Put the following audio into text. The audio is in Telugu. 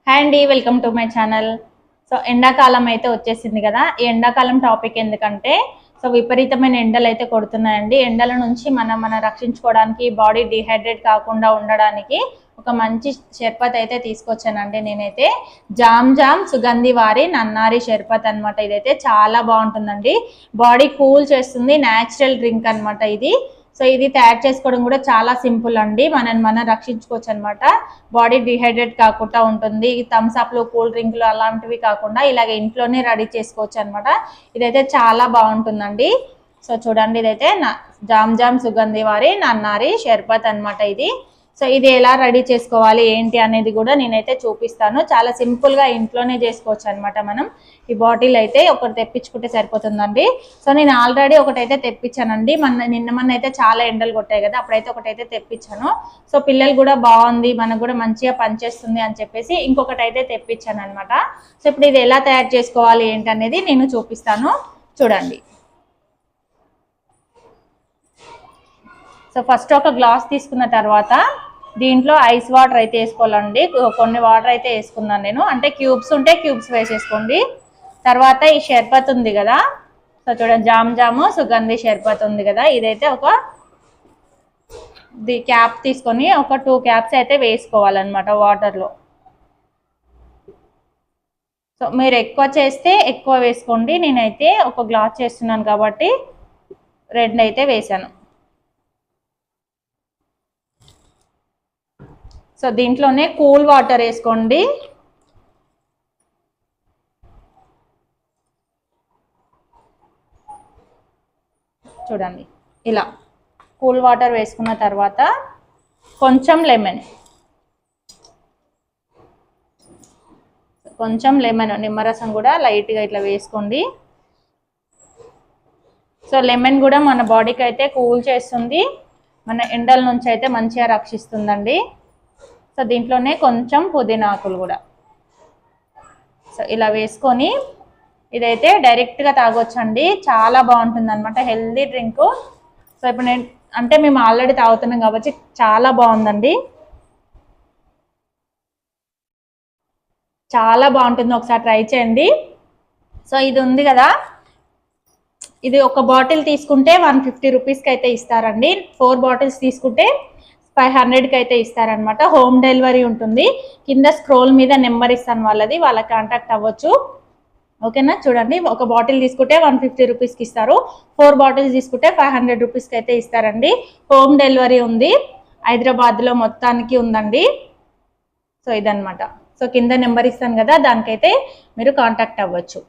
హాయ్ అండి, welcome to my channel. So ఎండాకాలం అయితే వచ్చేసింది కదా. ఈ ఎండాకాలం టాపిక్ ఎందుకంటే విపరీతమైన ఎండలు అయితే కొడుతున్నాయండి. ఎండల నుంచి మనం రక్షించుకోవడానికి, బాడీ డిహైడ్రేట్ కాకుండా ఉండడానికి ఒక మంచి షర్బత్ అయితే తీసుకొచ్చానండి. నేనైతే జామ్ సుగంధి వారి నన్నారి షర్బత్ అనమాట. ఇదైతే చాలా బాగుంటుందండి, బాడీ కూల్ చేస్తుంది, న్యాచురల్ డ్రింక్ అనమాట ఇది. సో ఇది తయారు చేసుకోవడం కూడా చాలా సింపుల్ అండి. మనం రక్షించుకోవచ్చు అనమాట. బాడీ డిహైడ్రేట్ కాకుండా ఉంటుంది. థమ్స్ అప్లు, కూల్ డ్రింక్లు అలాంటివి కాకుండా ఇలాగ ఇంట్లోనే రెడీ చేసుకోవచ్చు అనమాట. ఇదైతే చాలా బాగుంటుందండి. సో చూడండి, ఇదైతే జామ్ సుగంధి వారి నన్నారి షర్బత్ అనమాట ఇది. సో ఇది ఎలా రెడీ చేసుకోవాలి ఏంటి అనేది కూడా నేనైతే చూపిస్తాను. చాలా సింపుల్గా ఇంట్లోనే చేసుకోవచ్చు అనమాట. మనం ఈ బాటిల్ అయితే ఒకటి తెప్పించుకుంటే సరిపోతుందండి. సో నేను ఆల్రెడీ ఒకటైతే తెప్పించానండి. మొన్న అయితే చాలా ఎండలు కొట్టాయి కదా, అప్పుడైతే ఒకటైతే తెప్పించాను. సో పిల్లలు కూడా బాగుంది, మనకు కూడా మంచిగా పనిచేస్తుంది అని చెప్పేసి ఇంకొకటి అయితే తెప్పించాను అనమాట. సో ఇప్పుడు ఇది ఎలా తయారు చేసుకోవాలి ఏంటి అనేది నేను చూపిస్తాను, చూడండి. సో ఫస్ట్ ఒక గ్లాస్ తీసుకున్న తర్వాత దీంట్లో ఐస్ వాటర్ అయితే వేసుకోవాలండి. కొన్ని వాటర్ అయితే వేసుకున్నాను నేను, అంటే క్యూబ్స్ ఉంటే క్యూబ్స్ వేసేసుకోండి. తర్వాత ఈ షర్బత్ ఉంది కదా, సో చూడండి, జామ్ సుగంధి షర్బత్ ఉంది కదా, ఇదైతే క్యాప్ తీసుకొని ఒక 2 క్యాప్స్ అయితే వేసుకోవాలన్నమాట వాటర్లో. సో మీరు ఎక్కువ చేస్తే ఎక్కువ వేసుకోండి. నేనైతే ఒక గ్లాస్ చేస్తున్నాను కాబట్టి 2 అయితే వేసాను. సో దీంట్లోనే కూల్ వాటర్ వేసుకోండి. చూడండి, ఇలా కూల్ వాటర్ వేసుకున్న తర్వాత కొంచెం లెమన్ నిమ్మరసం కూడా లైట్గా ఇట్లా వేసుకోండి. సో లెమన్ కూడా మన బాడీకి అయితే కూల్ చేస్తుంది, మన ఎండల నుంచి అయితే మంచిగా రక్షిస్తుందండి. సో దీంట్లోనే కొంచెం పుదీనా ఆకులు కూడా, సో ఇలా వేసుకొని ఇదైతే డైరెక్ట్గా తాగొచ్చండి. చాలా బాగుంటుంది అనమాట, హెల్దీ డ్రింక్. సో ఇప్పుడు మేము ఆల్రెడీ తాగుతున్నాం కాబట్టి చాలా బాగుందండి, చాలా బాగుంటుంది. ఒకసారి ట్రై చేయండి. సో ఇది ఉంది కదా, ఇది ఒక బాటిల్ తీసుకుంటే 150 రూపీస్కి అయితే ఇస్తారండి. 4 బాటిల్స్ తీసుకుంటే 500కి అయితే ఇస్తారనమాట. హోమ్ డెలివరీ ఉంటుంది. కింద స్క్రోల్ మీద నెంబర్ ఇస్తాను వాళ్ళ కాంటాక్ట్ అవ్వచ్చు. ఓకేనా. చూడండి, ఒక బాటిల్ తీసుకుంటే 150 రూపీస్కి ఇస్తారు. 4 బాటిల్స్ తీసుకుంటే 500 రూపీస్కి అయితే ఇస్తారండి. హోమ్ డెలివరీ ఉంది, హైదరాబాద్లో మొత్తానికి ఉందండి. సో ఇదనమాట. సో కింద నెంబర్ ఇస్తాను కదా, దానికైతే మీరు కాంటాక్ట్ అవ్వచ్చు.